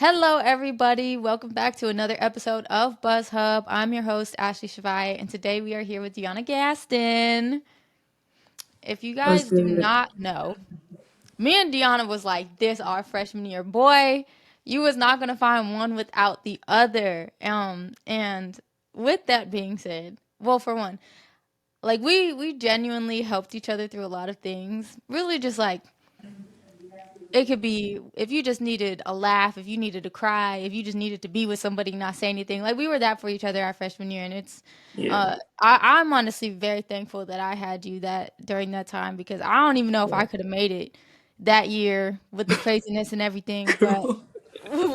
Hello, everybody. Welcome back to another episode of Buzz Hub. I'm your host, Ashley Chevalier, and today we are here with Deyona Gaston. If you What's guys do good? not know, me and Deanna was like this our freshman year. Boy, you was not gonna find one without the other. And with that being said, well, for one, like we genuinely helped each other through a lot of things. Really, just like it could be if you just needed a laugh, if you needed to cry, if you just needed to be with somebody, not say anything. Like we were that for each other our freshman year, and Yeah, I'm honestly very thankful that I had you that during that time because I don't even know if yeah. I could have made it that year with the craziness and everything. But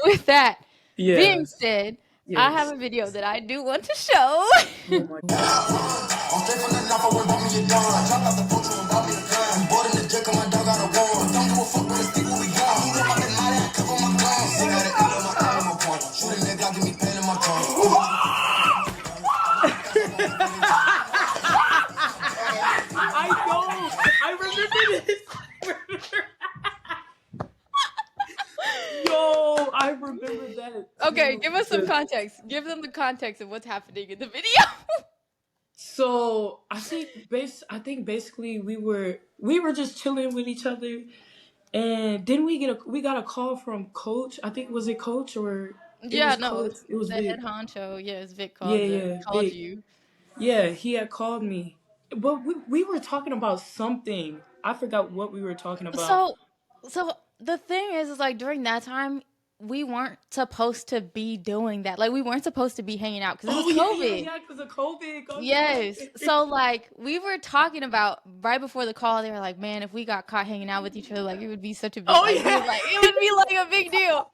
with that Yeah, being said, I have yes. a video that I do want to show. Oh my God. I'm straight from the north, I went bought me a gun. I dropped out the poacher and bought me a gun. Bought in the jet, my dog got a warrant. Don't give a fuck when it's people we got. Who up out the night, I cover my guns. Sick of the eat on my animal point. Shoot a nigga, I give me pain in my tongue. I know. I remember this. Yo, I remember that Okay, too. give us some Because context. Give them the context of what's happening in the video. so I think basically we were just chilling with each other, and then we got a call from Coach. I think was it Coach or it Yeah, was no, Coach. it's It was the head Vic. honcho. Yes, Vic Yeah, yeah, called Vic. you. Yeah, he had called me. But we were talking about something. I forgot what we were talking about. So, so the thing is like during that time, we weren't supposed to be doing that. Like we weren't supposed to be hanging out because it was Oh yeah, yeah, COVID. yeah, because of COVID. Oh Yes. yeah. So like we were talking about right before the call, they were like, "Man, if we got caught hanging out with each other, like it would be such a big Oh like we yeah. was like it would be like a big deal."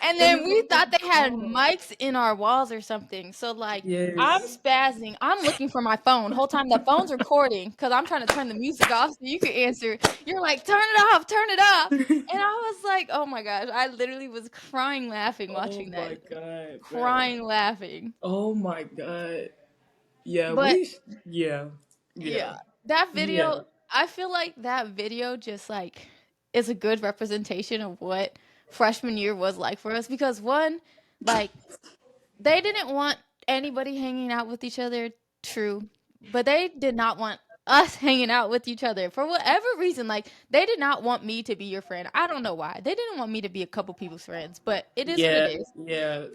And And then it we was thought like they had calm. mics in our walls or something. So like I'm Yes. spazzing. I'm looking for my phone. Whole time the phone's recording because I'm trying to turn the music off so you can answer. You're like, turn it off. And I was like, oh my gosh. I literally was crying laughing Oh watching that. my god, bro. Crying laughing. Oh my god. Yeah, But yeah. yeah, Yeah. that video, Yeah. I feel like that video just like is a good representation of what freshman year was like for us because one, like they didn't want anybody hanging out with each other, true, but they did not want us hanging out with each other for whatever reason. Like they did not want me to be your friend. I don't know why. They didn't want me to be a couple people's friends, but it is what it Yeah. is. Yeah.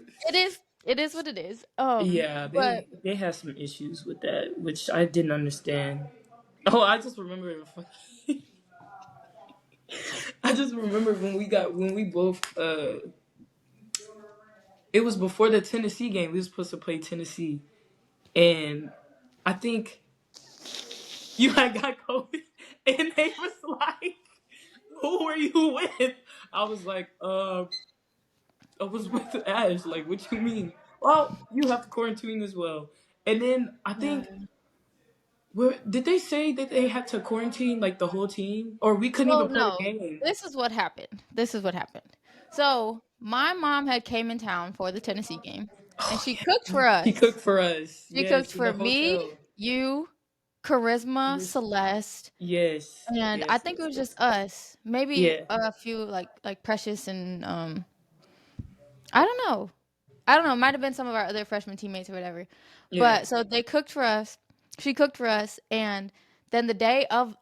It is what it is. Yeah, But they had some issues with that, which I didn't understand. Oh, I just remember I just remember when we both it was before the Tennessee game. We were supposed to play Tennessee, and I think you had got COVID, and they was like, "Who were you with?" I was like, I was with Ash." Like, what you mean? Well, you have to quarantine as well. And then I think did they say that they had to quarantine like the whole team, or we couldn't so even play a no, game? this is what happened. This is what happened. So my mom had came in town for the Tennessee game, and Oh she cooked yeah, for she us. cooked for us. She cooked Yes, in for the me, hotel. you, Charisma, Yes, Celeste, yes, and I yes, think it yes, was yes. just us. Maybe Yeah, a few like Precious and I don't know. I don't know. It might have been some of our other freshman teammates or whatever. yeah. But so they cooked for us. She cooked for us, and then the day of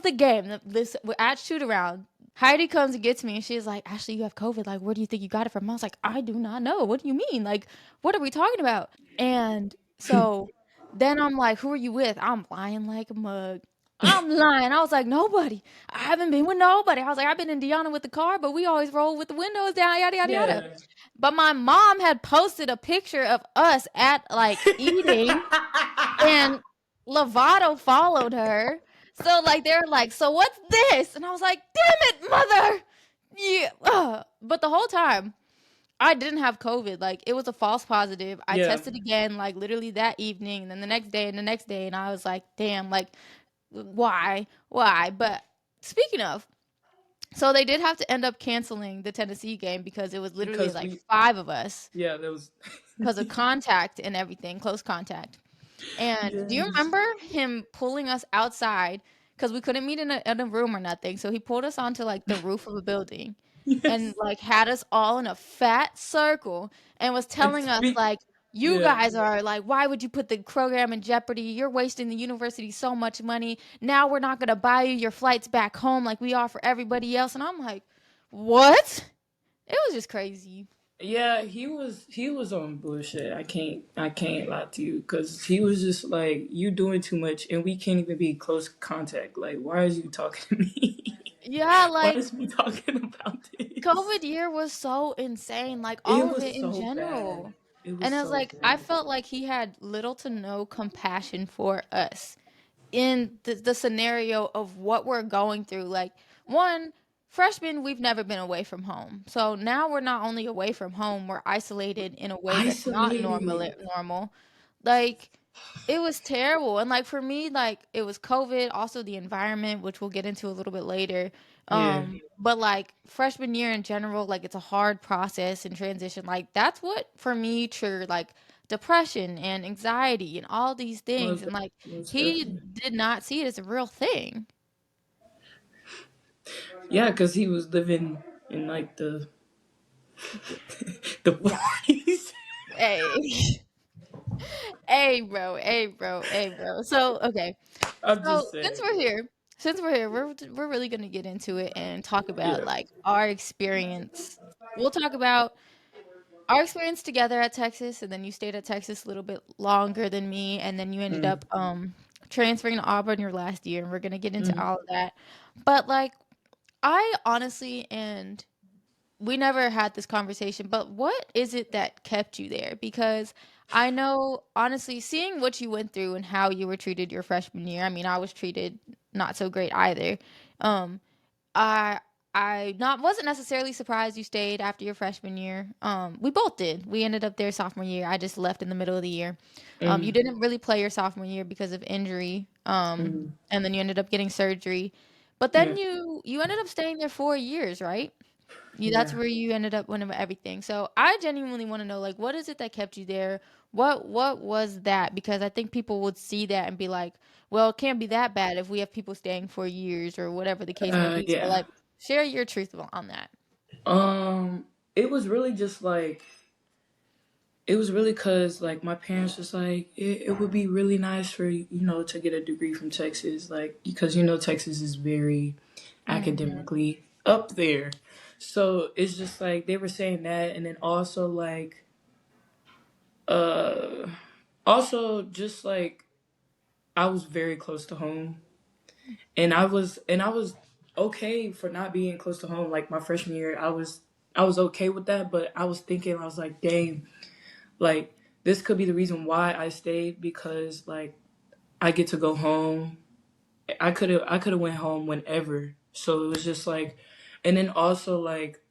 the game, this at shoot around, Heidi comes and gets me, and she's like, "Ashley, you have COVID. Like, where do you think you got it from?" I was like, "I do not know. What do you mean? Like, what are we talking about?" And so then I'm like, "Who are you with?" I'm lying like a mug. I'm lying. I was like, "Nobody. I haven't been with nobody." I was like, "I've been in Deanna with the car, but we always roll with the windows down, yada yada yada." Yeah. But my mom had posted a picture of us at like eating, and Lovato followed her. So like they're like, "So what's this?" And I was like, "Damn it, mother!" Yeah. But the whole time I didn't have COVID. Like it was a false positive. I Yeah. tested again, like literally that evening, and then the next day, and the next day, and I was like, "Damn, like why?" But speaking of, so they did have to end up canceling the Tennessee game because it was literally Because like we, five of us yeah, there was. because of contact and everything, close contact. And do you Yes. remember him pulling us outside because we couldn't meet in a room or nothing? So he pulled us onto like the roof of a building. and Yes. like had us all in a fat circle and was And telling us speak. like, you Yeah. guys are like, why would you put the program in jeopardy? You're wasting the university so much money. Now we're not going to buy you your flights back home like we are for everybody else. And I'm like, what? It was just crazy. Yeah, he was on bullshit. I can't lie to you because he was just like you doing too much and we can't even be close contact. Like, why is you talking to me? Yeah, Why like is we talking about this? COVID year was so insane, like It all of was it in so bad. general. It And was it was so like I bad. felt like he had little to no compassion for us in the scenario of what we're going through. Like, one, freshmen, we've never been away from home. So now we're not only away from home, we're isolated in a way that's not Isolated. normal. Like, it was terrible. And like for me, like it was COVID, also the environment, which we'll get into a little bit later. Yeah. But like freshman year in general, like it's a hard process and transition. Like that's what for me triggered like depression and anxiety and all these things. Most And like most he definitely. did not see it as a real thing. Yeah, because he was living in like the the Yeah. 40s. Hey. Hey bro, hey bro, hey bro. So okay. I'm So just since saying. we're here, we're really gonna get into it and talk about Yeah. like our experience. We'll talk about our experience together at Texas, and then you stayed at Texas a little bit longer than me, and then you ended Mm, up transferring to Auburn your last year, and we're gonna get into mm. all of that. But like I honestly and we never had this conversation, but what is it that kept you there? Because I know, honestly, seeing what you went through and how you were treated your freshman year, I mean, I was treated not so great either. Um, I I not wasn't necessarily surprised you stayed after your freshman year. We both did. We ended up there sophomore year. I just left in the middle of the year. You Mm, didn't really play your sophomore year because of injury. mm. And then you ended up getting surgery. But then Yeah. you ended up staying there 4 years, right? That's Yeah. where you ended up winning everything. So I genuinely want to know, like, what is it that kept you there? What was that? Because I think people would see that and be like, well, it can't be that bad if we have people staying for years or whatever the case may be. So Yeah. like, share your truth on that. Um, it was really just like it was really cause like my parents was like it would be really nice for to get a degree from Texas like because Texas is very Hmm. academically up there, so it's just like they were saying that, and then also like uh also just like I was very close to home, and I was okay for not being close to home. Like my freshman year, I was okay with that, but I was thinking I was like, dang, like this could be the reason why I stayed because like I get to go home. I could have went home whenever. So it was just like, and then also like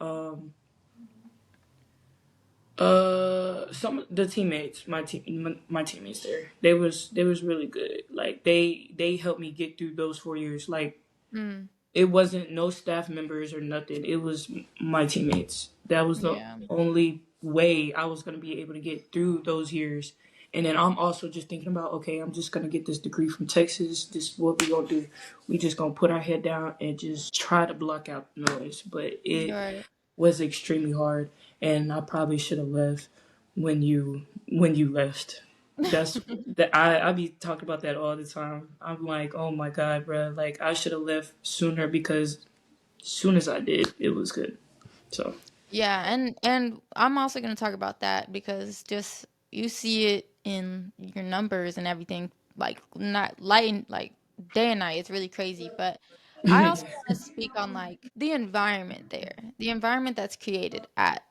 some of the teammates, my teammates there, they was really good. Like they helped me get through those 4 years. Like Mm, it wasn't no staff members or nothing. It was my teammates. That was the yeah. only way I was gonna be able to get through those years. And then I'm also just thinking about, okay, I'm just gonna get this degree from Texas. This is what we gonna do. We just gonna put our head down and just try to block out the noise. But it Right. was extremely hard, and I probably should have left when you left. That's that I be talking about that all the time. I'm like, oh my god, bro, like I should have left sooner because as soon as I did, it was good. So Yeah, and I'm also going to talk about that because just you see it in your numbers and everything, like not light like day and night. It's really crazy. But I also want to speak on like the environment there, the environment that's created at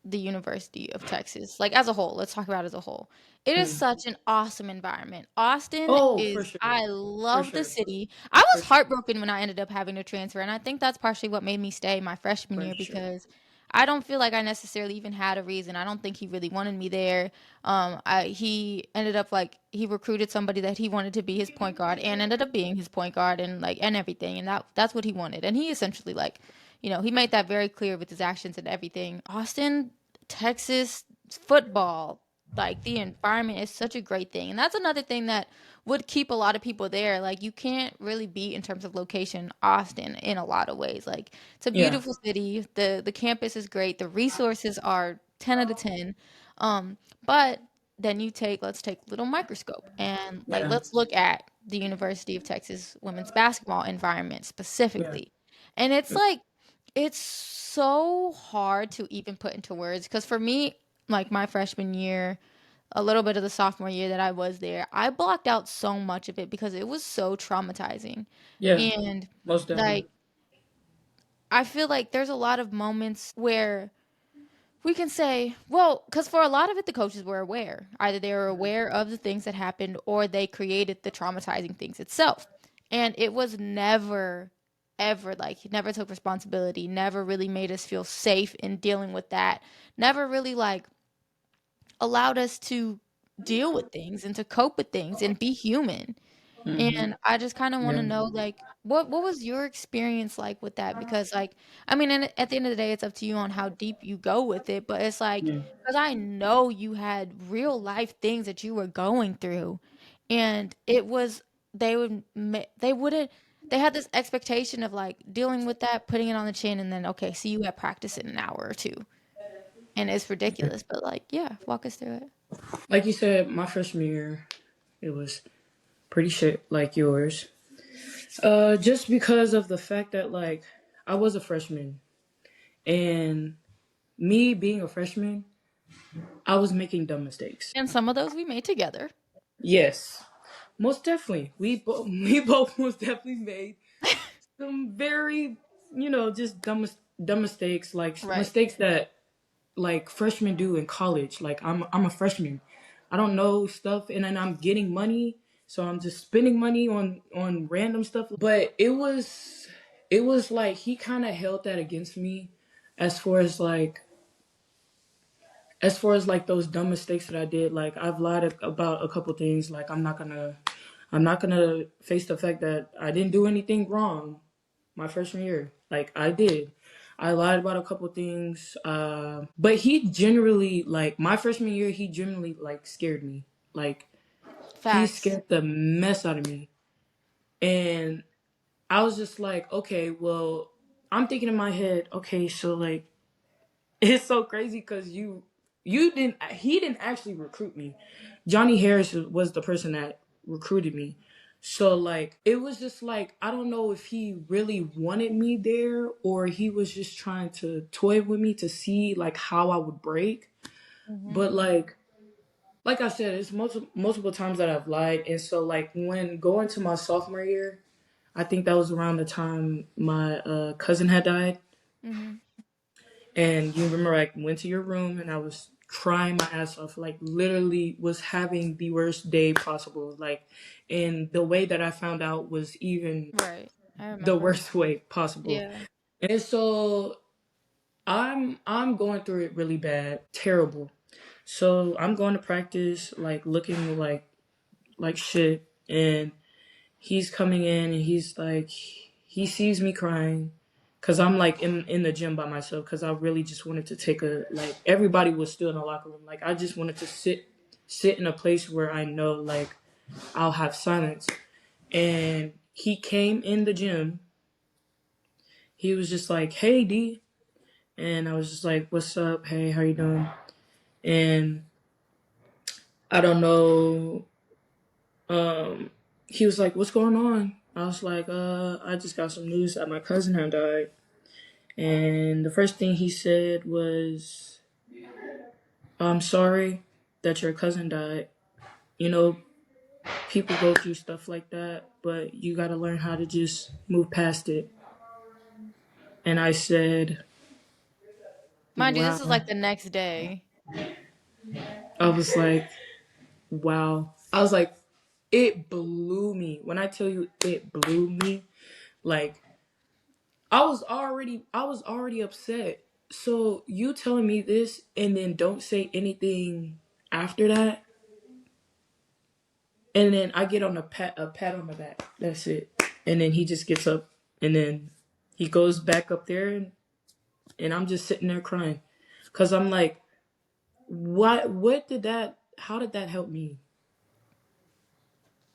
the University of Texas, like as a whole. Let's talk about it as a whole. It is mm. such an awesome environment. Austin Oh, for is, sure, I for love the sure, city. I for was sure, heartbroken when I ended up having to transfer, and I think that's partially what made me stay my freshman for year sure. because I don't feel like I necessarily even had a reason. I don't think he really wanted me there. He ended up like he recruited somebody that he wanted to be his point guard and ended up being his point guard and like and everything. And that's what he wanted. And he essentially like, he made that very clear with his actions and everything. Austin, Texas football. like the environment is such a great thing. And that's another thing that would keep a lot of people there. Like you can't really beat in terms of location Austin in a lot of ways. Like it's a Yeah, beautiful city. The campus is great. The resources are 10 out of 10. Um, but then let's take little microscope and like yeah, let's look at the University of Texas women's basketball environment yeah, specifically. And it's like it's so hard to even put into words because for me, like my freshman year, a little bit of the sophomore year that I was there, I blocked out so much of it because it was so traumatizing. yeah. And Most definitely. like I feel like there's a lot of moments where we can say, well, because for a lot of it, the coaches were aware. Either they were aware of the things that happened or they created the traumatizing things itself. And it was never, ever like, he never took responsibility, never really made us feel safe in dealing with that, never really like allowed us to deal with things and to cope with things and be human. Hmm. And I just kind of want to Yeah, know, like, what was your experience like with that? Because, like, I mean, and at the end of the day, it's up to you on how deep you go with it. But it's like, yeah. because I know you had real life things that you were going through, and it was they wouldn't they had this expectation of like dealing with that, putting it on the chin, and then okay, see you at practice in an hour or two, and it's ridiculous. But like, yeah, walk us through it. Like you said, my freshman year, it was pretty shit like yours. Just because of the fact that like I was a freshman and me being a freshman, I was making dumb mistakes. And some of those we made together, Yes, most definitely. We both most definitely made some very, just dumb mistakes, like right? mistakes that like freshmen do in college. Like I'm a freshman. I don't know stuff and then I'm getting money, so I'm just spending money on random stuff. But it was like he kind of held that against me as far as like as far as those dumb mistakes that I did. Like I've lied about a couple things. Like I'm not gonna face the fact that I didn't do anything wrong my freshman year. Like I did. I lied about a couple things. But he generally like my freshman year. He generally like scared me. Like he Facts. scared the mess out of me, and I was just like, okay, well, I'm thinking in my head, okay, so like it's so crazy because you didn't he didn't actually recruit me. Johnny Harris was the person that recruited me. So like it was just like I don't know if he really wanted me there or he was just trying to toy with me to see like how I would break. Hmm. But like I said, it's multiple times that I've lied, and so like when going to my sophomore year, I think that was around the time my cousin had died. Hmm. And you remember I went to your room and I was crying my ass off, like literally was having the worst day possible. Like, and the way that I found out was even Right. I the remember. worst way possible. Yeah. And so I'm going through it really bad, terrible. So I'm going to practice like looking like shit, and he's coming in and he's like he sees me crying because I'm like in the gym by myself because I really just wanted to take a like everybody was still in the locker room, like I just wanted to sit in a place where I know like I'll have silence. And he came in the gym. He was just like, hey D. And I was just like, what's up, hey, how you doing? And I don't know, um he was like, what's going on? I was like, I just got some news that my cousin had died. And the first thing he said was, I'm sorry that your cousin died. You know, people go through stuff like that, but you got to learn how to just move past it. And I said, Mind you, this is wow. like the next day. I was like, wow. I was like, it blew me. When I tell you it blew me, like I was already upset. So you telling me this and then don't say anything after that, and then I get on a pat on the back. That's it. And then he just gets up and then he goes back up there and I'm just sitting there crying. Cause I'm like, what did that that help me?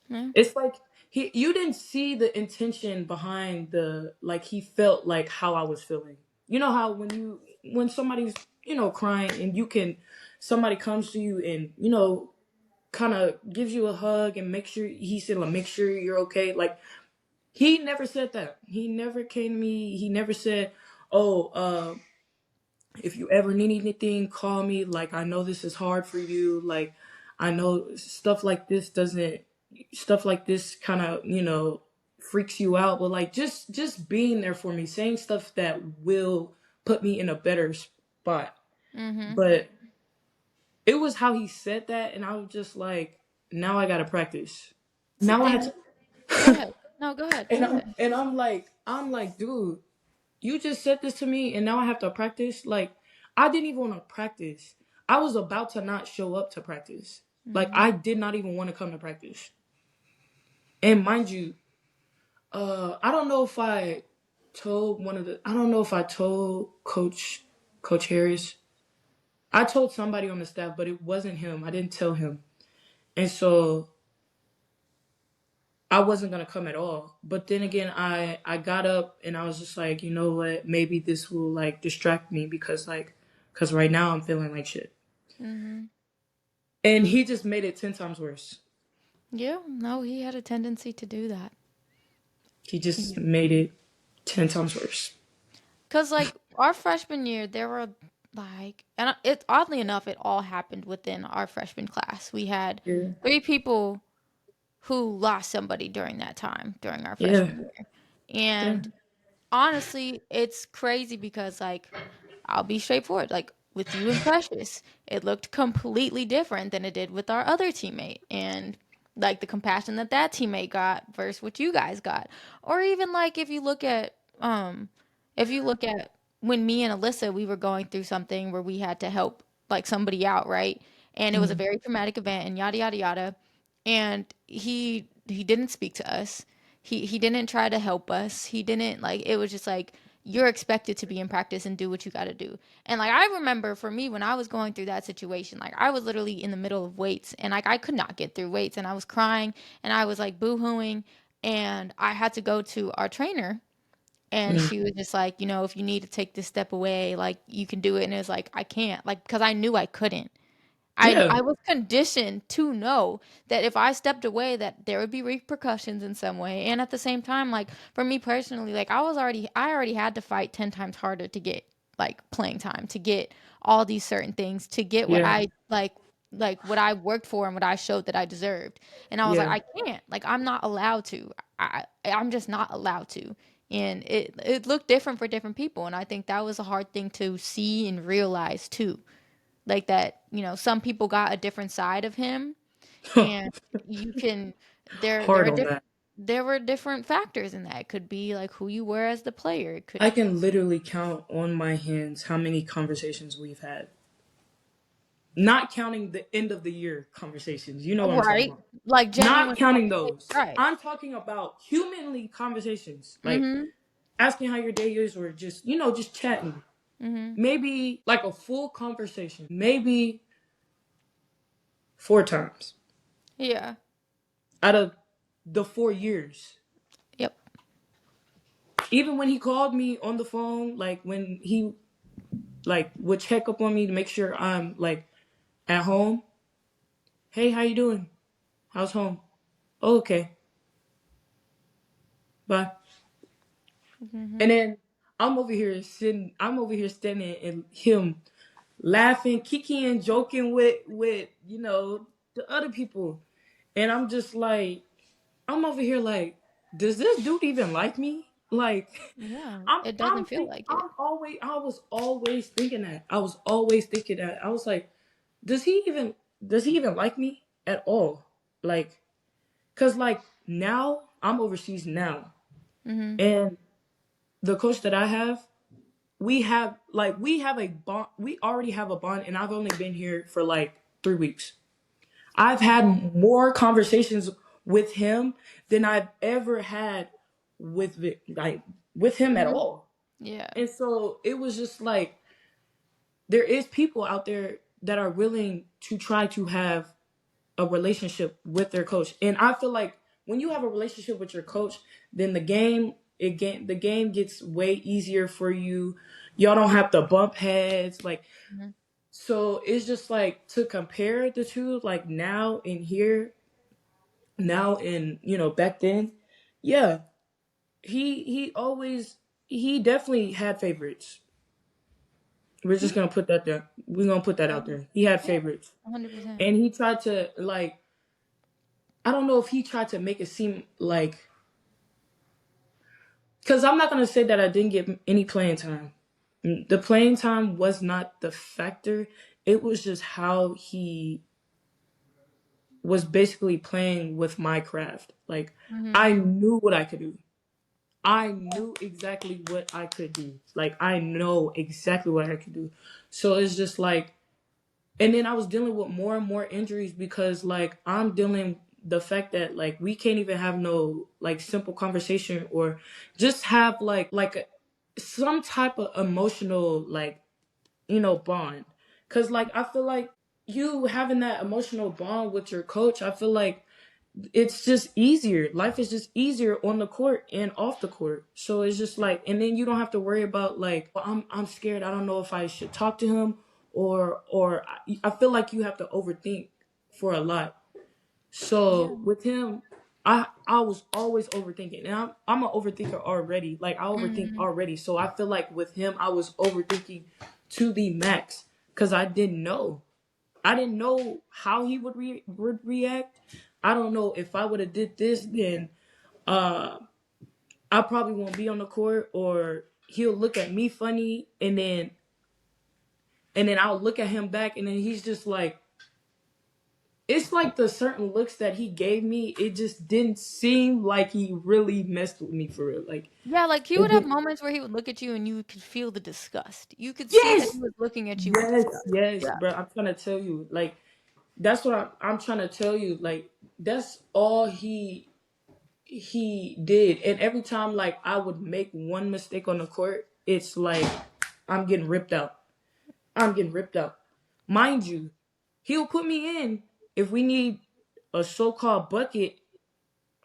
Yeah. It's like you didn't see the intention behind the, like, he felt like how I was feeling. You know how when somebody's, crying, and somebody comes to you and, kind of gives you a hug and make sure you're okay. Like, he never said that. He never came to me. He never said, "Oh, if you ever need anything, call me. Like, I know this is hard for you. Like, I know stuff like this kind of, freaks you out. But, like, just being there for me, saying stuff that will put me in a better spot." Mm-hmm. But it was how he said that, and I was just like, now I gotta practice. Now I had And to, go ahead. No, go ahead. and Go I'm ahead. and I'm like, dude, you just said this to me, and now I have to practice. Like, I didn't even want to practice. I was about to not show up to practice. Like, Mm-hmm. I did not even want to come to practice. And mind you, I don't know if I don't know if I told Coach Harris. I told somebody on the staff, but it wasn't him. I didn't tell him. And so I wasn't gonna come at all. But then again, I got up and I was just like, you know what? Maybe this will, like, distract me, because right now I'm feeling like shit. Mm-hmm. And he just made it 10 times worse. Yeah. No, he had a tendency to do that. He just Yeah. made it 10 times worse. Cause like our freshman year, there were like, and it oddly enough, it all happened within our freshman class. We had Yeah, 3 people who lost somebody during that time during our yeah, freshman year, yeah, and honestly, it's crazy because like I'll be straightforward. Like with you and Precious, it looked completely different than it did with our other teammate, and like the compassion that that teammate got versus what you guys got, or even like if you look at when me and Alyssa we were going through something where we had to help like somebody out, right? And it was a mm, very traumatic event and yada yada yada. And he didn't speak to us. He didn't try to help us. He didn't like it was just like you're expected to be in practice and do what you got to do. And like I remember for me when I was going through that situation, like I was literally in the middle of weights and like I could not get through weights and I was crying and I was like boo-hooing and I had to go to our trainer and mm. she was just like, you know, if you need to take this step away, like you can do it. And it was like, I can't, like, because I knew I couldn't. Yeah, I was conditioned to know that if I stepped away, that there would be repercussions in some way. And at the same time, like for me personally, like I already had to fight 10 times harder to get like playing time, to get all these certain things, to get what yeah, I like what I worked for and what I showed that I deserved. And I was like, yeah. I can't, like I'm not allowed to. I'm just not allowed to. And it looked different for different people, and I think that was a hard thing to see and realize too, like that some people got a different side of him, and you can there Hard are on that. there were different factors in that. It could be like who you were as the player. It could I can literally count on my hands how many conversations we've had. Not counting the end of the year conversations. You know what I'm talking right, about. like Not genuine counting conversation, those. right. I'm talking about humanly conversations. Like, Mhm. asking how your day is, or just, just chatting. Mhm. Maybe like a full conversation. Maybe 4 times Yeah. out of the 4 years. Yep. Even when he called me on the phone, like when he like would check up on me to make sure I'm like at home. Hey, how you doing? How's home? Oh, okay. Bye. And Mhm. then I'm over here standing and him laughing, kikiing, joking with the other people. And I'm over here like, does this dude even like me? Like, Yeah, I'm it doesn't I'm feel think like it. I'm always I was always thinking that. I was always thinking that. I was like, does he even like me at all? Like, cause like now I'm overseas now, Mhm. and the coach that I have, we have a bond. We already have a bond, and I've only been here for like 3 weeks. I've had more conversations with him than I've ever had with him at Mhm. all. Yeah. And so it was just like, there is people out there that are willing to try to have a relationship with their coach. And I feel like when you have a relationship with your coach, then the game gets way easier for you. Y'all don't have to bump heads. Like, Mhm. so it's just like to compare the two, like now and here, now and back then. Yeah, he definitely had favorites. We're just gonna put that there. We're gonna put that Yeah. out there. He had Yeah. favorites, 100%. and he tried to like. I don't know if he tried to make it seem like, because I'm not gonna say that I didn't get any playing time. The playing time was not the factor. It was just how he was basically playing with my craft. Like, Mhm. I knew what I could do. I knew exactly what I could do. Like, I know exactly what I could do. So it's just like, and then I was dealing with more and more injuries because like I'm dealing the fact that like we can't even have no like simple conversation or just have some type of emotional like bond. Cause like I feel like you having that emotional bond with your coach, I feel like it's just easier. Life is just easier on the court and off the court. So it's just like, and then you don't have to worry about like, well, I'm scared. I don't know if I should talk to him or I feel like you have to overthink for a lot. Yeah. So with him, I was always overthinking, and I'm an overthinker already. Like I overthink Mhm. already. So I feel like with him, I was overthinking to the max because I didn't know. I didn't know how he would react. I don't know if I would have did this, then uh, I probably won't be on the court, or he'll look at me funny, and then I'll look at him back, and then he's just like, it's like the certain looks that he gave me. It just didn't seem like he really messed with me for real. Like, Yeah, like, he it would have did. moments where he would look at you and you could feel the disgust. You could see that he Yes, was looking at you with yes, disgust. yes, Yeah. bro. I'm trying to tell you, like, that's what I'm trying to tell you. Like, that's all he did. And every time like I would make one mistake on the court, it's like I'm getting ripped out. I'm getting ripped out. Mind you, he'll put me in if we need a so-called bucket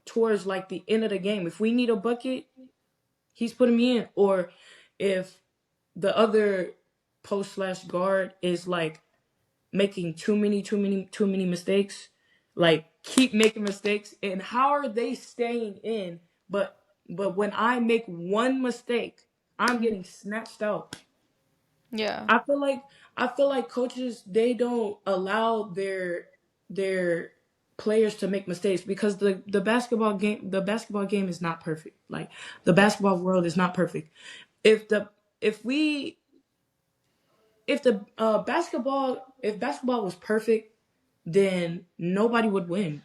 towards like the end of the game. If we need a bucket, he's putting me in. Or if the other post slash guard is like making too many mistakes, like keep making mistakes, and how are they staying in? But when I make one mistake, I'm Mhm. getting snatched out. Yeah. I feel like coaches, they don't allow their players to make mistakes because the basketball game is not perfect. Like the basketball world is not perfect. If the if we if the if basketball was perfect, then nobody would win.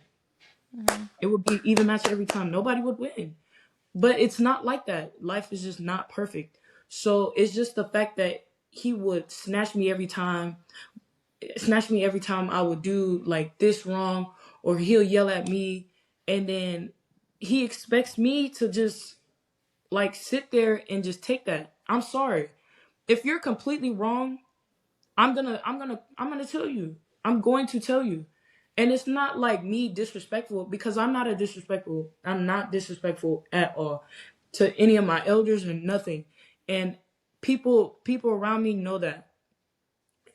Mhm. It would be even match every time. Nobody would win. But it's not like that. Life is just not perfect. So it's just the fact that he would snatch me every time I would do like this wrong, or he'll yell at me, and then he expects me to just like sit there and just take that. I'm sorry. If you're completely wrong, I'm gonna tell you. I'm going to tell you. And it's not like me disrespectful, because I'm not disrespectful at all to any of my elders or nothing. And people around me know that.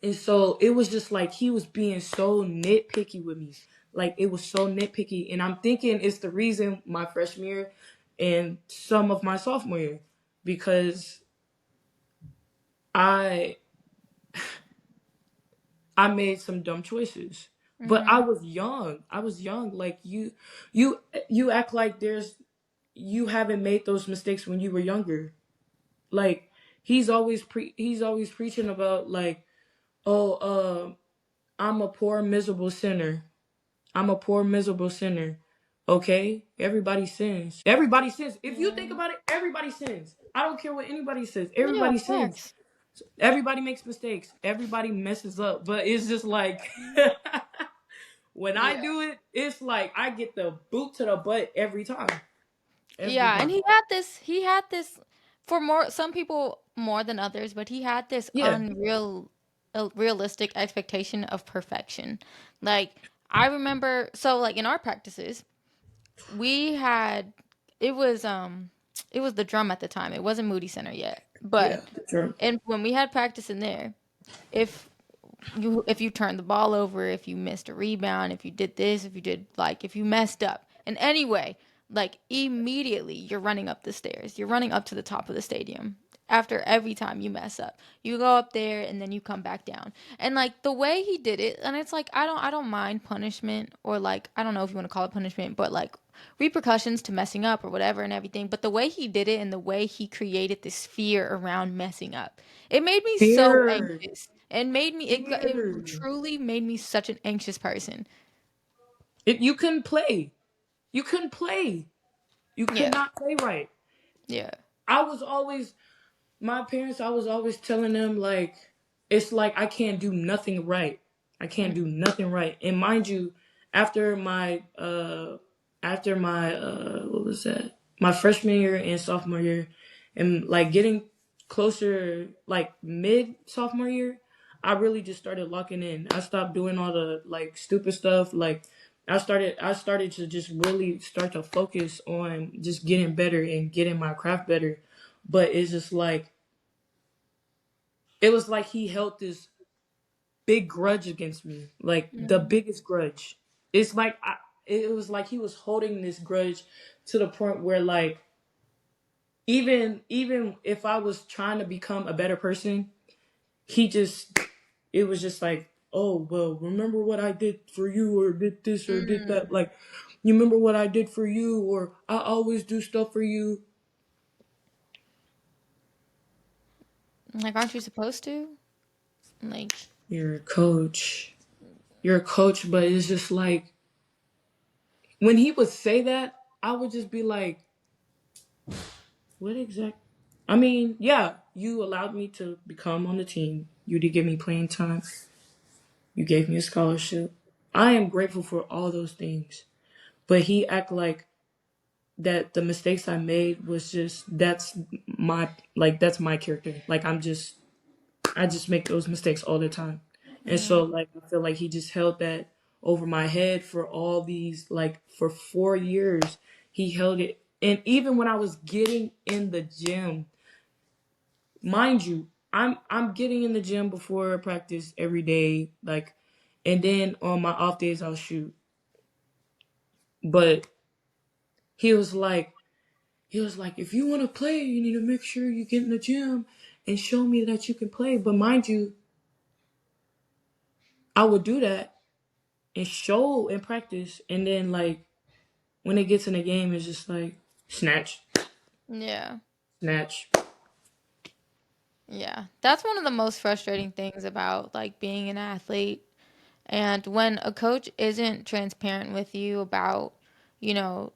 And so it was just like he was being so nitpicky with me. Like it was so nitpicky. And I'm thinking it's the reason my freshman year and some of my sophomore year. Because I I made some dumb choices. But I Mhm. was young. I was young. Like you you act like you haven't made those mistakes when you were younger. Like he's always preaching about like, oh, I'm a poor miserable sinner. I'm a poor miserable sinner. Okay? Everybody sins. Everybody sins. If you think Yeah. about it, everybody sins. I don't care what anybody says. Yeah, Everybody sins. facts. Everybody makes mistakes. Everybody messes up. But it's just like when I Yeah. do it, it's like I get the boot to the butt every time. Every Yeah, and time. he had this for more some people more than others, but he had this Yeah. unreal a realistic expectation of perfection. Like I remember, so like in our practices, we had it was the drum at the time. It wasn't Moody Center yet, Yeah, but sure. and when we had practice in there, if if you turned the ball over, if you missed a rebound, if you did this, if you did like if you messed up in any way, like immediately you're running up the stairs. You're running up to the top of the stadium. After every time you mess up, you go up there and then you come back down. And like the way he did it, and it's like I don't mind punishment, or like I don't know if you want to call it punishment, but like repercussions to messing up or whatever and everything. But the way he did it and the way he created this fear around messing up, it made me so Fear. anxious. It made me it Fear. truly made me such an anxious person. You couldn't play. You couldn't play. You could Yeah. not play right. Yeah. I was always my parents, I was always telling them like it's like I can't do nothing right. I can't do nothing right. And mind you, after my what was that? My freshman year and sophomore year, and like getting closer like mid sophomore year, I really just started locking in. I stopped doing all the like stupid stuff. Like I started to just really start to focus on just getting better and getting my craft better. But it's just like it was like he held this big grudge against me, like the Mm. biggest grudge. It's like it was like he was holding this grudge to the point where like even if I was trying to become a better person, he just it was just like, oh well, remember what I did for you, or did this or did that. Mm. Like, you remember what I did for you, or I always do stuff for you. Like, aren't you supposed to? Like, You're a coach. You're a coach, but it's just like when he would say that, I would just be like, what exact? I mean, yeah, you allowed me to become on the team. You did give me playing time. You gave me a scholarship. I am grateful for all those things. But he act like that the mistakes I made was just that's my character. Like I just make those mistakes all the time. And so mm. like I feel like he just held that over my head for all these like for 4 years. He held it, and even when I was getting in the gym, mind you, I'm getting in the gym before practice every day, like, and then on my off days I'll shoot. But he was like he was like, if you want to play, you need to make sure you get in the gym and show me that you can play. But mind you, I would do that and show and practice, and then like when it gets in the game, it's just like snatch, Yeah. snatch. Yeah. That's one of the most frustrating things about like being an athlete. And when a coach isn't transparent with you about,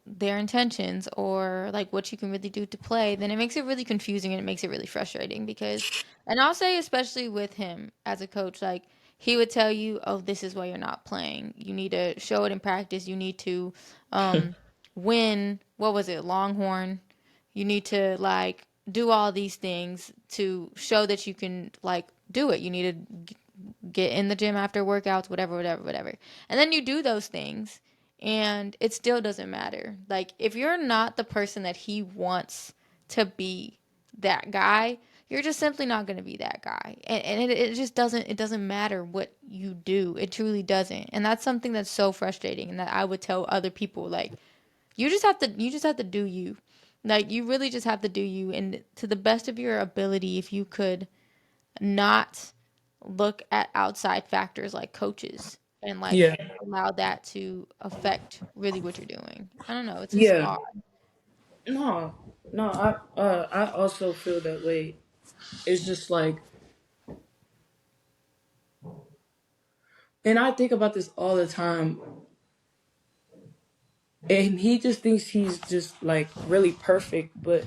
their intentions or like what you can really do to play, then it makes it really confusing and it makes it really frustrating because, and I'll say, especially with him as a coach, like he would tell you, oh, this is why you're not playing. You need to show it in practice. You need to um, win, what was it, Longhorn? You need to like do all these things to show that you can like do it. You need to get in the gym after workouts, whatever, whatever, whatever. And then you do those things and it still doesn't matter. Like if you're not the person that he wants to be that guy, you're just simply not going to be that guy. And it just doesn't matter what you do. It truly doesn't. And that's something that's so frustrating and that I would tell other people like you just have to do you. Like you really just have to do you and to the best of your ability if you could not look at outside factors like coaches and like Yeah, allow that to affect really what you're doing. I don't know. It's just yeah. odd. No, no. I also feel that way. It's just like, and I think about this all the time. And he just thinks he's just like really perfect. But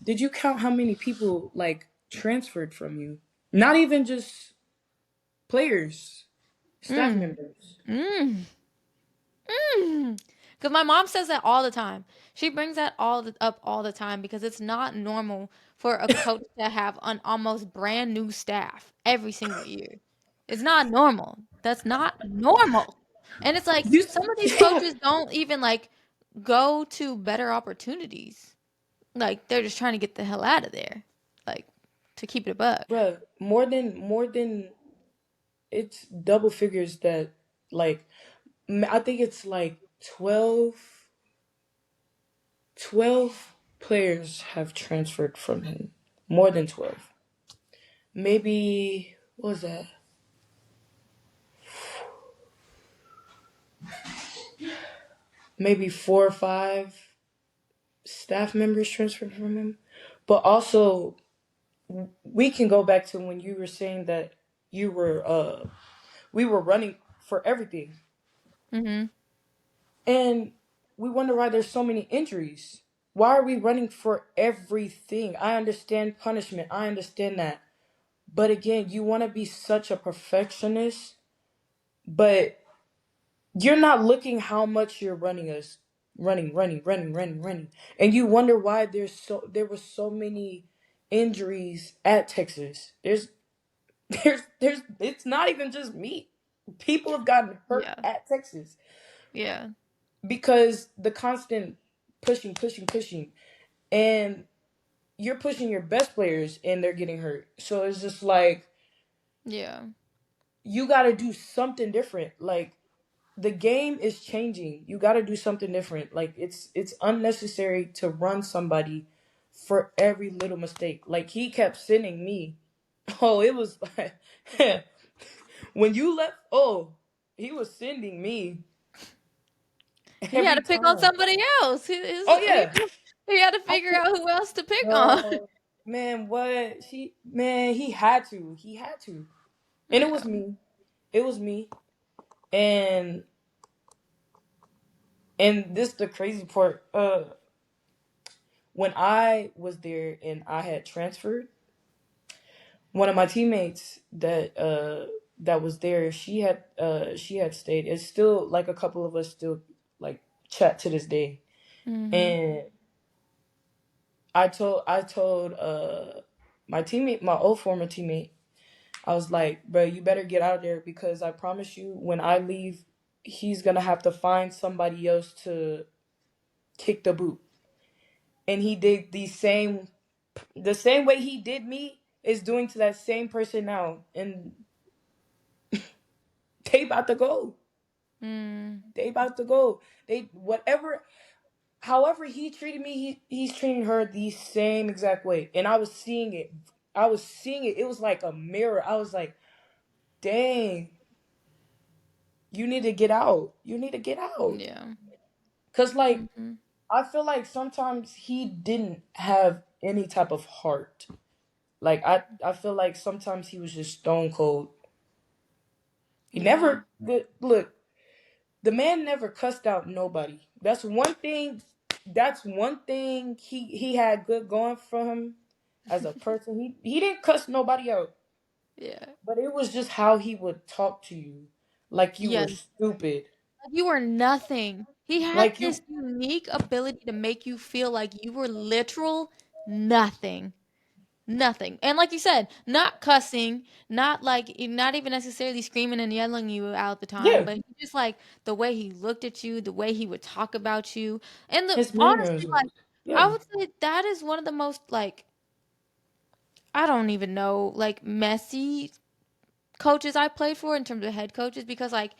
did you count how many people like transferred from you? Not even just players, staff Mm. members. Mm. Mm. Because my mom says that all the time. She brings that up all the time because it's not normal for a coach to have an almost brand new staff every single year. It's not normal. That's not normal. And it's like You, some of these yeah, coaches don't even like go to better opportunities. Like they're just trying to get the hell out of there. Like to keep it a buck. bruh, more than it's double figures that like I think it's like 12 players have transferred from him. More than 12. Maybe what was that? Maybe 4 or 5 staff members transferred from him. But also we can go back to when you were saying that you were we were running for everything. Mhm. And we wonder why there's so many injuries. Why are we running for everything? I understand punishment. I understand that. But again, you want to be such a perfectionist, but you're not looking how much you're running us running. And you wonder why there were so many injuries at Texas. There's it's not even just me. People have gotten hurt Yeah. at Texas Yeah. because the constant pushing, and you're pushing your best players and they're getting hurt. So it's just like Yeah. you got to do something different. Like the game is changing. You got to do something different. Like it's unnecessary to run somebody for every little mistake. Like he kept sending me. Oh, it was like when you left. Oh, he was sending me He had every to pick on time. somebody else. Oh yeah, He had to I figure could. out who else to pick on. No, man, what she man, he had to. He had to. And it Yeah. was me. It was me. And this the crazy part. When I was there and I had transferred, one of my teammates that was there, she had stayed. It's still like a couple of us still like chat to this day. Mhm. And I told my teammate, my old former teammate, I was like, bro, you better get out of there because I promise you, when I leave, he's gonna have to find somebody else to kick the boot. And he did the same way he did me is doing to that same person now, and they about to go. Mm. They about to go. They whatever, however he treated me, he's treating her the same exact way, and I was seeing it. I was seeing it. It was like a mirror. I was like, dang, you need to get out. You need to get out. Yeah. Cause like Mhm. I feel like sometimes he didn't have any type of heart. Like I feel like sometimes he was just stone cold. He Yeah. never look. The man never cussed out nobody. That's one thing. That's one thing he had good going for him as a person. He didn't cuss nobody out, Yeah. but it was just how he would talk to you, like you Yeah. were stupid, You were nothing. He had like this you. unique ability to make you feel like you were literal nothing. Nothing. And like you said, not cussing, not like not even necessarily screaming and yelling you out the time, Yeah, but he just like the way he looked at you, the way he would talk about you. And the his honestly, like mannerisms. I Yeah. would say that is one of the most like I don't even know, like messy coaches I played for in terms of head coaches because like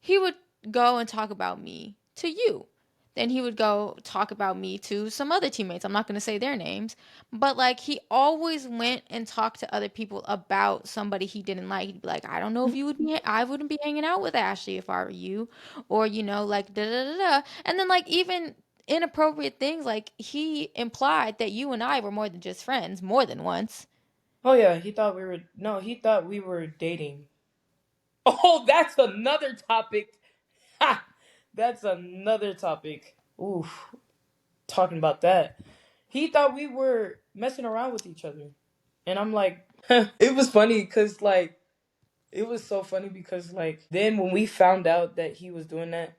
he would go and talk about me to you. Then he would go talk about me to some other teammates. I'm not going to say their names, but like he always went and talked to other people about somebody he didn't like. He'd be like, I don't know if you would be, I wouldn't be hanging out with Ashley if I were you, or like da da da da. And then like even inappropriate things, like he implied that you and I were more than just friends, more than once. Oh yeah, he thought we were no, he thought we were dating. Oh, that's another topic. Ha! That's another topic. Oof, talking about that. He thought we were messing around with each other. And I'm like, it was funny because, like, it was so funny because, like, then when we found out that he was doing that,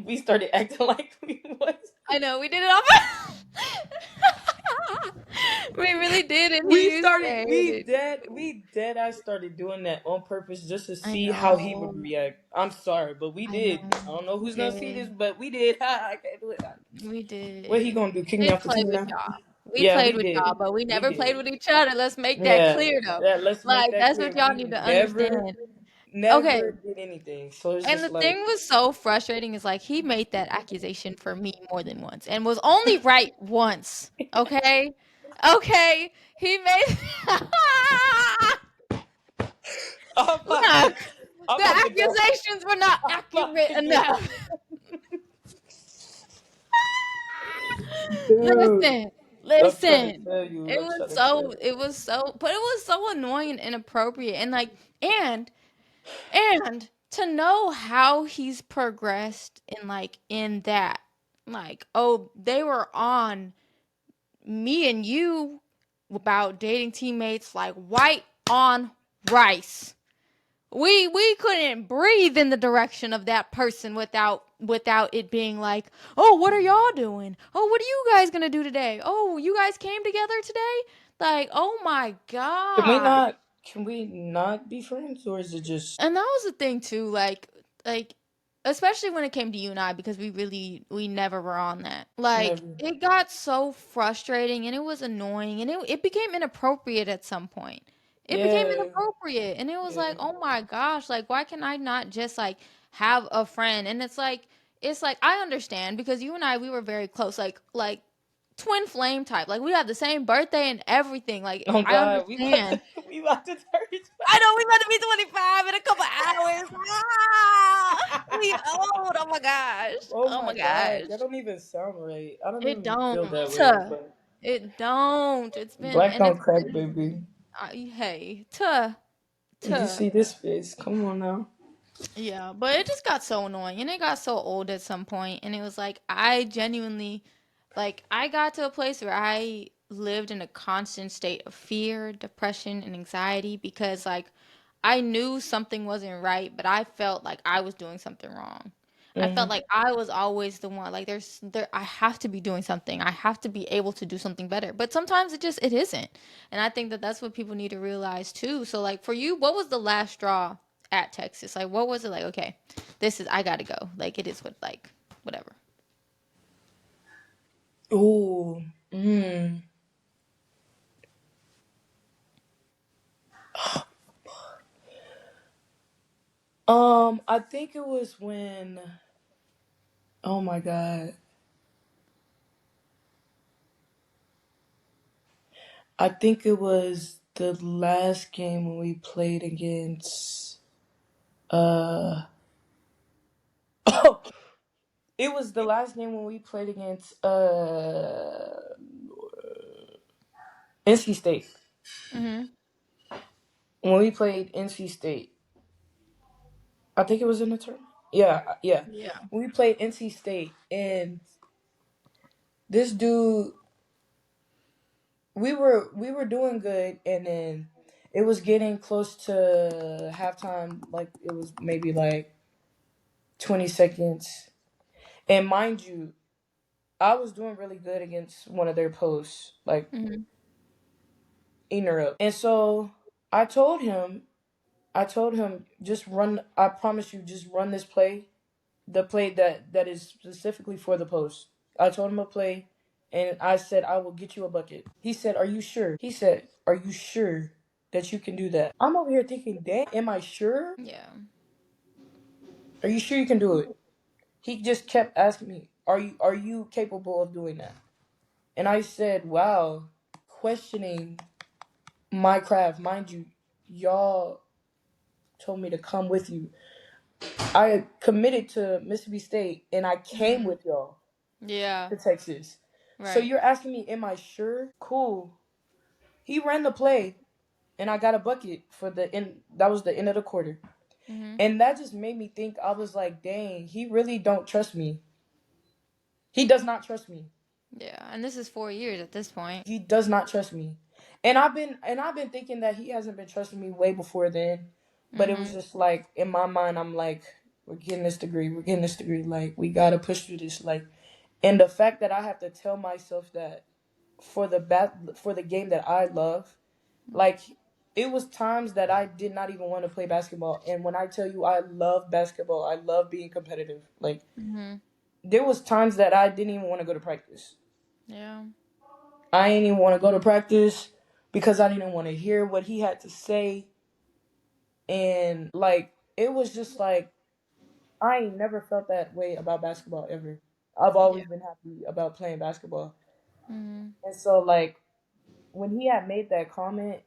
we started acting like we was. I know we did it on. We really did, and We he started, said, we dead. I started doing that on purpose just to I see how he would know, react. I'm sorry, but we I did. know, I don't know we who's gonna see this, did, but we did. I can't do it. we What did. he gonna do? Kick me We off the played team with now? y'all. We Yeah, played we with y'all, did. but we We never played did. with each other. Let's make that Yeah, clear, though. yeah. Let's make Like, that that's clear. what y'all We need to never, understand. Okay, never did anything. So it's and just the like, thing was so frustrating is like he made that accusation for me more than once and was only right once. Okay? Okay. He made I'm about to, look, I'm the about to go. accusations were not I'm about accurate to go. enough. Dude, Listen, I'm trying to listen. tell you. I'm trying to tell you. But it was so annoying and inappropriate. And like, and And to know how he's progressed in that, like, oh, they were on me and you about dating teammates like white on rice. We couldn't breathe in the direction of that person without it being like, oh, what are y'all doing? Oh, what are you guys gonna do today? Oh, you guys came together today? Like, oh my Can we god. not? Can we not be friends, or is it just And that was the thing too, like especially when it came to you and I because we never were on that. Like never? it got so frustrating and it was annoying and it became inappropriate at some point. It became Yeah, inappropriate and it was like, yeah. "Oh my gosh, like why can I not just like have a friend?" And it's like I understand because you and I we were very close like twin flame type. Like we have the same birthday and everything. Like Oh I God, understand. we about to turn. I know we about to be 25 in a couple hours. Ah, we old. Oh my gosh. Oh Oh my my God, that gosh. don't even sound right. I don't It even feel don't. that way. But It don't. It's been black and don't crack, baby. hey, You tuh. see this face? Come on now. Yeah, but it just got so annoying and it got so old at some point and it was like I genuinely like I got to a place where I lived in a constant state of fear, depression, and anxiety because like I knew something wasn't right, but I felt like I was doing something wrong. I felt Hmm. like I was always the one like I have to be doing something. I have to be able to do something better. But sometimes it isn't. And I think that that's what people need to realize too. So like for you, what was the last straw at Texas? Like what was it like, okay, this is I got to go. Like it is what like whatever. Ooh. Mm. I think it was when. Oh my God. I think it was the last game when we played against. Uh. It was the last game when we played against NC State. Mhm. When we played NC State, I think it was in the tournament. Yeah, yeah. Yeah. We played NC State, and this dude, we were doing good, and then it was getting close to halftime. Like it was maybe like 20 seconds, and mind you, I was doing really good against one of their posts, like Mhm. Inner up, and so I told him I told him just run. I promise you, just run this play, the play that is specifically for the post. I told him a play, and I said I will get you a bucket. He said, "Are you sure?" He said, "Are you sure that you can do that?" I'm over here thinking, "Damn, am I sure? Yeah. Are you sure you can do it?" He just kept asking me, "Are you capable of doing that?" And I said, "Wow." Questioning my craft, mind you, y'all told me to come with you. I committed to Mississippi State and I came Mhm. with y'all Yeah. to Texas. So Right. you're asking me, am I sure? Cool. He ran the play and I got a bucket for the end. That was the end of the quarter. Mhm. And that just made me think, I was like, dang, he really don't trust me. He does not trust me. Yeah. And this is 4 years at this point. He does not trust me. And I've been thinking that he hasn't been trusting me way before then. But it was Mhm. just like in my mind, I'm like, we're getting this degree, we're getting this degree. Like we gotta push through this. Like, and the fact that I have to tell myself that, for the game that I love. Like, it was times that I did not even want to play basketball, and when I tell you I love basketball, I love being competitive. Like, Mm-hmm. there was times that I didn't even want to go to practice. Yeah. I didn't even want to go to practice because I didn't want to hear what he had to say, and like it was just like I ain't never felt that way about basketball ever. I've Yeah. always been happy about playing basketball. Mm-hmm. And so like when he had made that comment,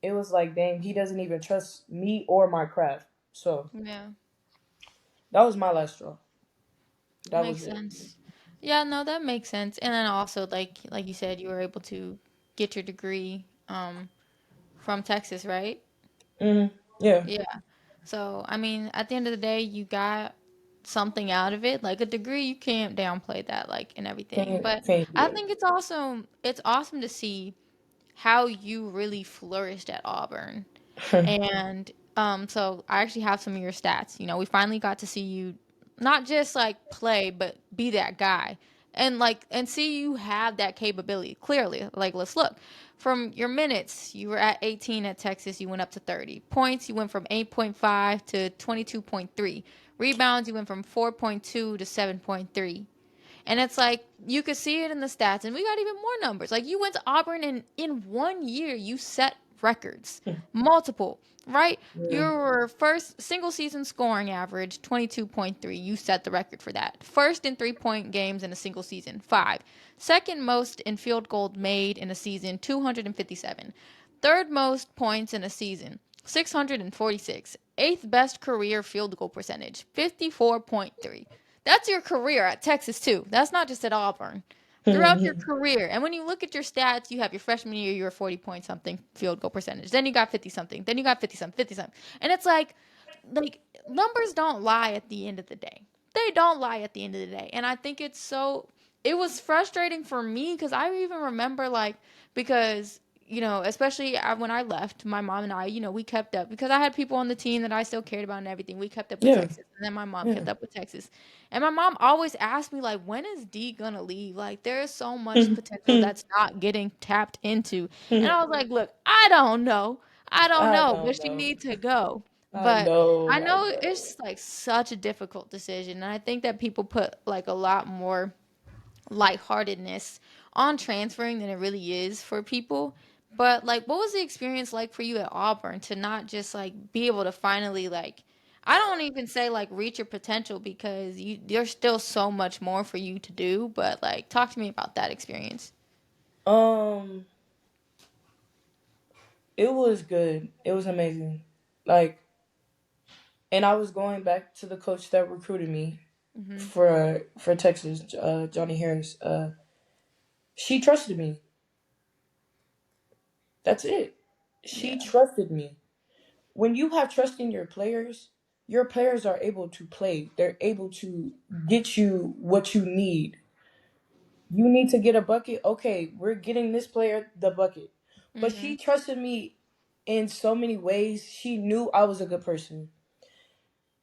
it was like, dang, he doesn't even trust me or my craft. So Yeah. that was my last straw. That Makes was it. sense. Yeah, no, that makes sense. And then also, like you said, you were able to get your degree from Texas, right? Yeah. Yeah. So, I mean, at the end of the day, you got something out of it. Like a degree, you can't downplay that, like, and everything. But Can't I do think it's awesome to see how you really flourished at Auburn. it. And so I actually have some of your stats. We finally got to see you not just like play, but be that guy. And see you have that capability clearly. Like, let's look. From your minutes, you were at 18 at Texas, you went up to 30. Points, you went from 8.5 to 22.3. Rebounds, you went from 4.2 to 7.3. And it's like you could see it in the stats, and we got even more numbers. Like, you went to Auburn, and in 1 year you set records, multiple, right? Yeah. Your first single season scoring average 22.3. You set the record for that. First in 3-point games in a single season, 5. Second most in field goal made in a season, 257. Third most points in a season, 646. Eighth best career field goal percentage, 54.3. That's your career at Texas too. That's not just at Auburn. Throughout your career. And when you look at your stats, you have your freshman year, you were 40 point something field goal percentage. Then you got 50 something. Then you got 50 something, 50 something. And it's like numbers don't lie at the end of the day. They don't lie at the end of the day. And I think it was frustrating for me because I even remember because especially when I left, my mom and I, we kept up because I had people on the team that I still cared about and everything. We kept up with Yeah. Texas, and then my mom Yeah. kept up with Texas, and my mom always asked me like, when is D gonna leave? Like, there is so much potential that's not getting tapped into, and I was like, look, I don't I know, don't but she know. needs to go. I But I know. I know know. it's like such a difficult decision, and I think that people put like a lot more lightheartedness on transferring than it really is for people. But like, what was the experience like for you at Auburn to not just like be able to finally like, I don't even say like reach your potential because there's still so much more for you to do. But like, talk to me about that experience. Um, it was good. It was amazing. Like, and I was going back to the coach that recruited me Hmm. for Texas, Johnny Harris. She trusted me. That's it. She Yeah. trusted me. When you have trust in your players are able to play. They're able to get you what you need. You need to get a bucket. Okay, we're getting this player the bucket. But Hmm. she trusted me in so many ways. She knew I was a good person.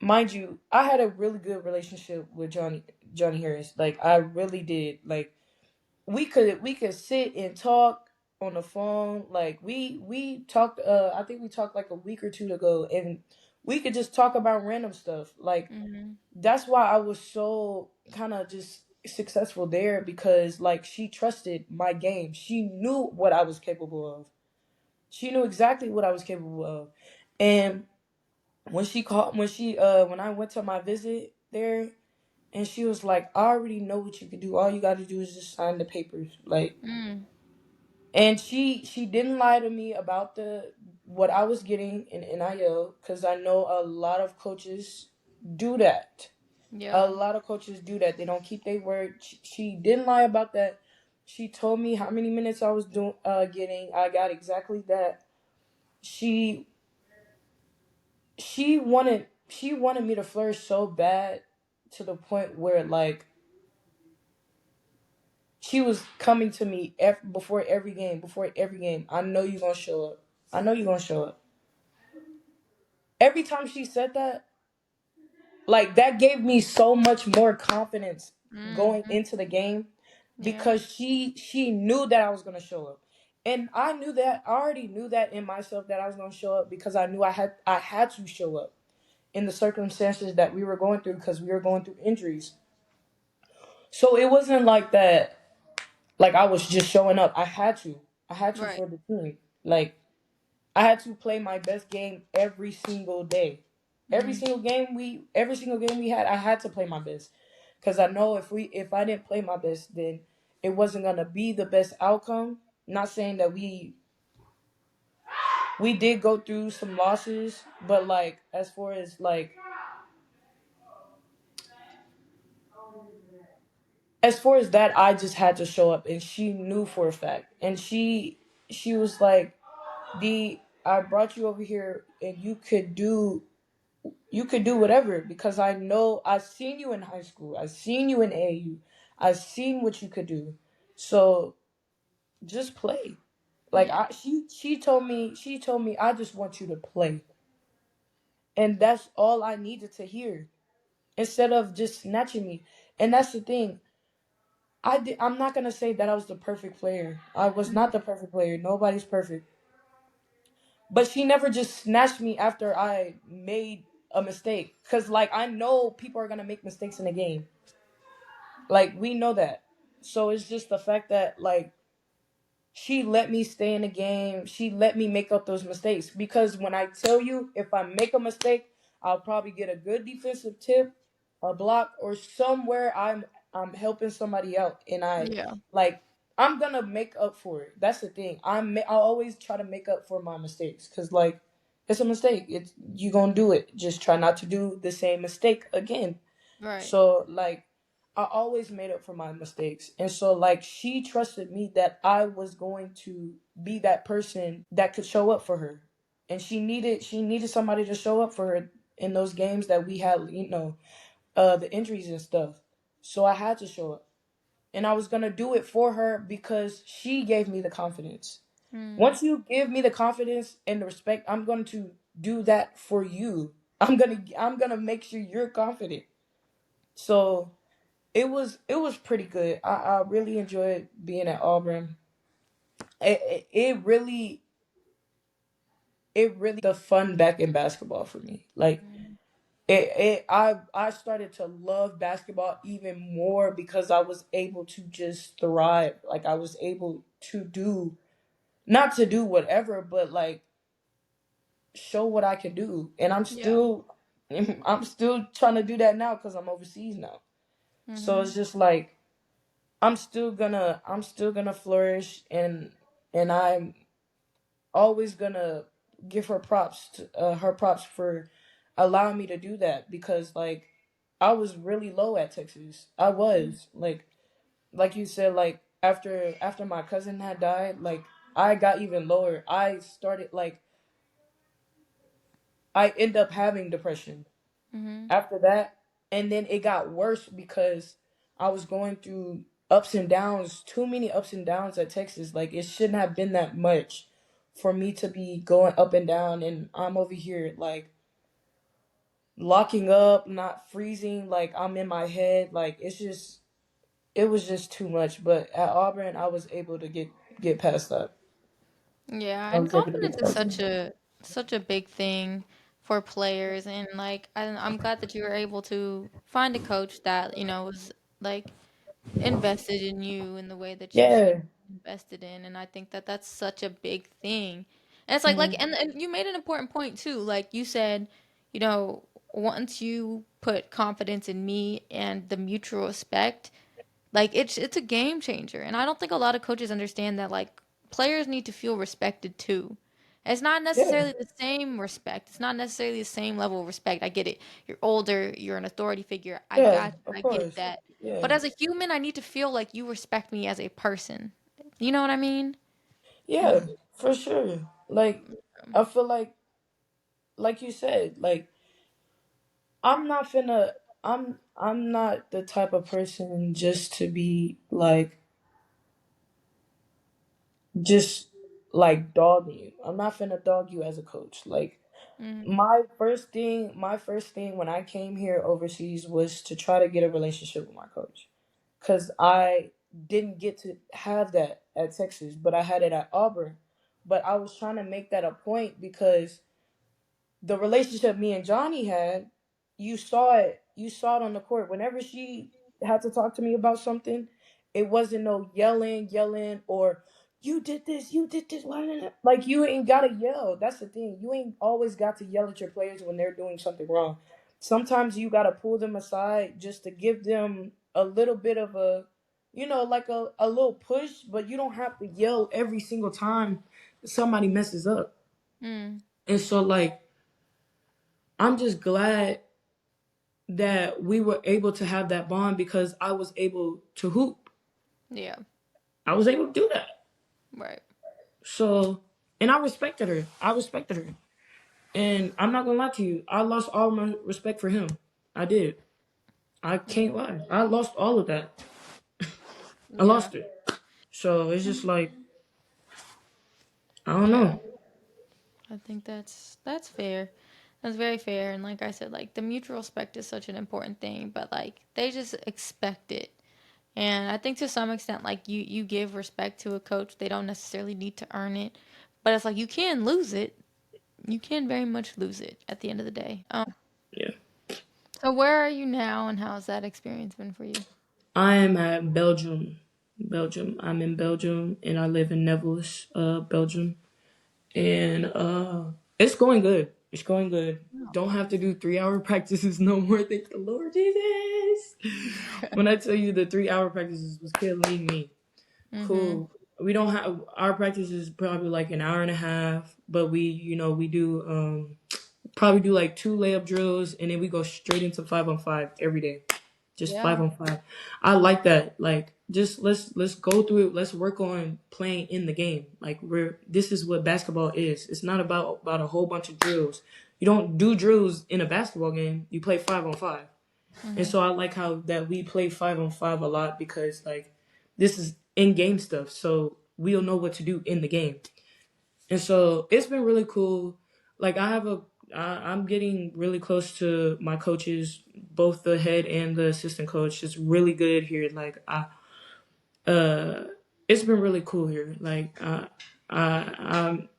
Mind you, I had a really good relationship with Johnny Harris. Like, I really did. Like, we could sit and talk on the phone. Like, we talked I think we talked like a week or two ago, and we could just talk about random stuff. Like, Hmm. that's why I was so kind of just successful there, because like she trusted my game. She knew what I was capable of. She knew exactly what I was capable of. And when I went to my visit there, and she was like, I already know what you can do. All you got to do is just sign the papers. Like, Mm. and she didn't lie to me about the what I was getting in NIL, because I know a lot of coaches do that. A Yeah. lot of coaches do that. They don't keep their word. She didn't lie about that. She told me how many minutes I was getting. I got exactly that. She she wanted me to flourish so bad, to the point where like she was coming to me before every game. Before every game, I know you're gonna show up. I know you're gonna show up. Every time she said that, like, that gave me so much more confidence going Hmm. into the game. Yeah. because she knew that I was gonna show up. And I knew that I already knew that in myself that I was gonna show up because I knew I had to show up in the circumstances that we were going through because we were going through injuries. So it wasn't like that like I was just showing up. I had to. I had to Right. for the team. Like I had to play my best game every single day. Mhm. Every single game we had, I had to play my best. Cuz I know if I didn't play my best, then it wasn't going to be the best outcome. Not saying that we did go through some losses, but like as far as that, I just had to show up, and she knew for a fact. And she was like, "D, I brought you over here and you could do whatever because I know I've seen you in high school. I've seen you in AU. I've seen what you could do. So just play." Like Yeah. she told me I just want you to play. And that's all I needed to hear instead of just snatching me. And that's the thing. I'm not going to say that I was the perfect player. I was Mhm. not the perfect player. Nobody's perfect. But she never just snatched me after I made a mistake. Cause like I know people are gonna make mistakes in the game. Like we know that. So it's just the fact that like she let me stay in the game. She let me make up those mistakes. Because when I tell you, if I make a mistake, I'll probably get a good defensive tip, a block, or somewhere I'm helping somebody out, and Yeah. like I'm gonna make up for it. That's the thing. I always try to make up for my mistakes, cause like it's a mistake. It's you gonna do it. Just try not to do the same mistake again. Right. So like I always made up for my mistakes. And so like she trusted me that I was going to be that person that could show up for her. And she needed somebody to show up for her in those games that we had, the injuries and stuff. So I had to show up. And I was going to do it for her because she gave me the confidence. Mm. Once you give me the confidence and the respect, I'm going to do that for you. I'm going to make sure you're confident. So it was pretty good. I really enjoyed being at Auburn. It really the fun back in basketball for me. Like Mm. I started to love basketball even more because I was able to just thrive. Like I was able to do not to do whatever, but like show what I can do. And I'm Yeah. still I'm still trying to do that now because I'm overseas now. So it's Mhm. just like I'm still gonna flourish, and I'm always gonna give her props for allowing me to do that because like I was really low at Texas. I was like you said, like after my cousin had died, like I got even lower. I end up having depression Mhm. after that. And then it got worse because I was going through ups and downs, too many ups and downs at Texas. Like it shouldn't have been that much for me to be going up and down, and I'm over here like locking up, not freezing, like I'm in my head. Like it was just too much. But at Auburn I was able to get past that. Yeah, I and was able to confidence get is past such a big thing for players, and like I'm glad that you were able to find a coach that was like invested in you in the way that you should Yeah. be invested in, and I think that that's such a big thing. And it's like Hmm. and you made an important point too. Like you said, you know, once you put confidence in me and the mutual respect, like it's a game changer. And I don't think a lot of coaches understand that like players need to feel respected too. It's not Yeah. necessarily the same respect. It's not necessarily the same level of respect. I get it. You're older, you're an authority figure. I Yeah, got you. of I get course. that. Yeah. But as a human, I need to feel like you respect me as a person. You know what I mean? Yeah, for sure. Like I feel like you said, like I'm not finna I'm not the type of person just to be just like dogging you. I'm not finna dog you as a coach. Like Mm-hmm. my first thing when I came here overseas was to try to get a relationship with my coach. Cause I didn't get to have that at Texas, but I had it at Auburn. But I was trying to make that a point because the relationship me and Johnny had, you saw it on the court. Whenever she had to talk to me about something, it wasn't no yelling, or you did this, why didn't like you ain't gotta yell. That's the thing. You ain't always got to yell at your players when they're doing something wrong. Sometimes you gotta pull them aside just to give them a little bit of a, like a little push, but you don't have to yell every single time somebody messes up. Mm. And so like I'm just glad that we were able to have that bond because I was able to hoop. Yeah. I was able to do that. Right. So, and I respected her. I respected her. And I'm not gonna lie to you, I lost all my respect for him. I did. I Yeah. can't lie. I lost all of that. I Yeah. lost it. So it's just like I don't Yeah. know. I think that's fair. That's very fair. And like I said, like the mutual respect is such an important thing, but like they just expect it. And I think to some extent, like you give respect to a coach, they don't necessarily need to earn it. But it's like you can lose it. You can very much lose it at the end of the day. Yeah. So where are you now, and how's that experience been for you? I am at Belgium. Belgium. I'm in Belgium and I live in Nevels, Belgium. And it's going good. It's going good. Don't have to do 3 hour practices no more. Thank the Lord Jesus. When I tell you the 3 hour practices was killing me. Mm-hmm. Cool. We don't have our practice is probably like an hour and a half, but we do probably do like 2 layup drills and then we go straight into 5-on-5 every day. Just Yeah. 5-on-5. I like that. Like just let's go through it. Let's work on playing in the game. Like this is what basketball is. It's not about a whole bunch of drills. You don't do drills in a basketball game. You play 5-on-5. And Mm-hmm. so I like how that we play 5-on-5 a lot because like this is in game stuff. So we'll know what to do in the game. And so it's been really cool. Like I'm getting really close to my coaches, both the head and the assistant coach. It's really good here. Like uh, it's been really cool here. Like I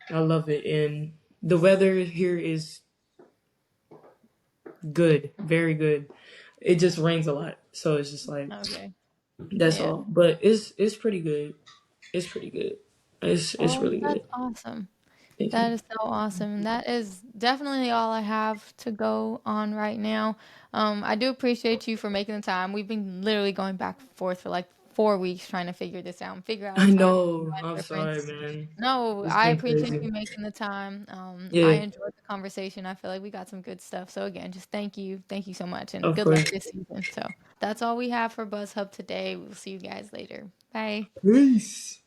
love it, and the weather here is good, very good. It just rains a lot, so it's just like Okay. that's Yeah. all. But it's pretty good. It's pretty good. It's Well, really that's good. awesome. Thank That you. is so awesome. And that is definitely all I have to go on right now. I do appreciate you for making the time. We've been literally going back and forth for like 4 weeks trying to figure this out and figure out a I time know. I'm sorry, difference. man. No, It's I been appreciate crazy. you making the time. I Yeah, enjoyed the conversation. I feel like we got some good stuff. So again, just thank you. Thank you so much and of good luck course. this season. So that's all we have for Buzz Hub today. We'll see you guys later. Bye. Peace.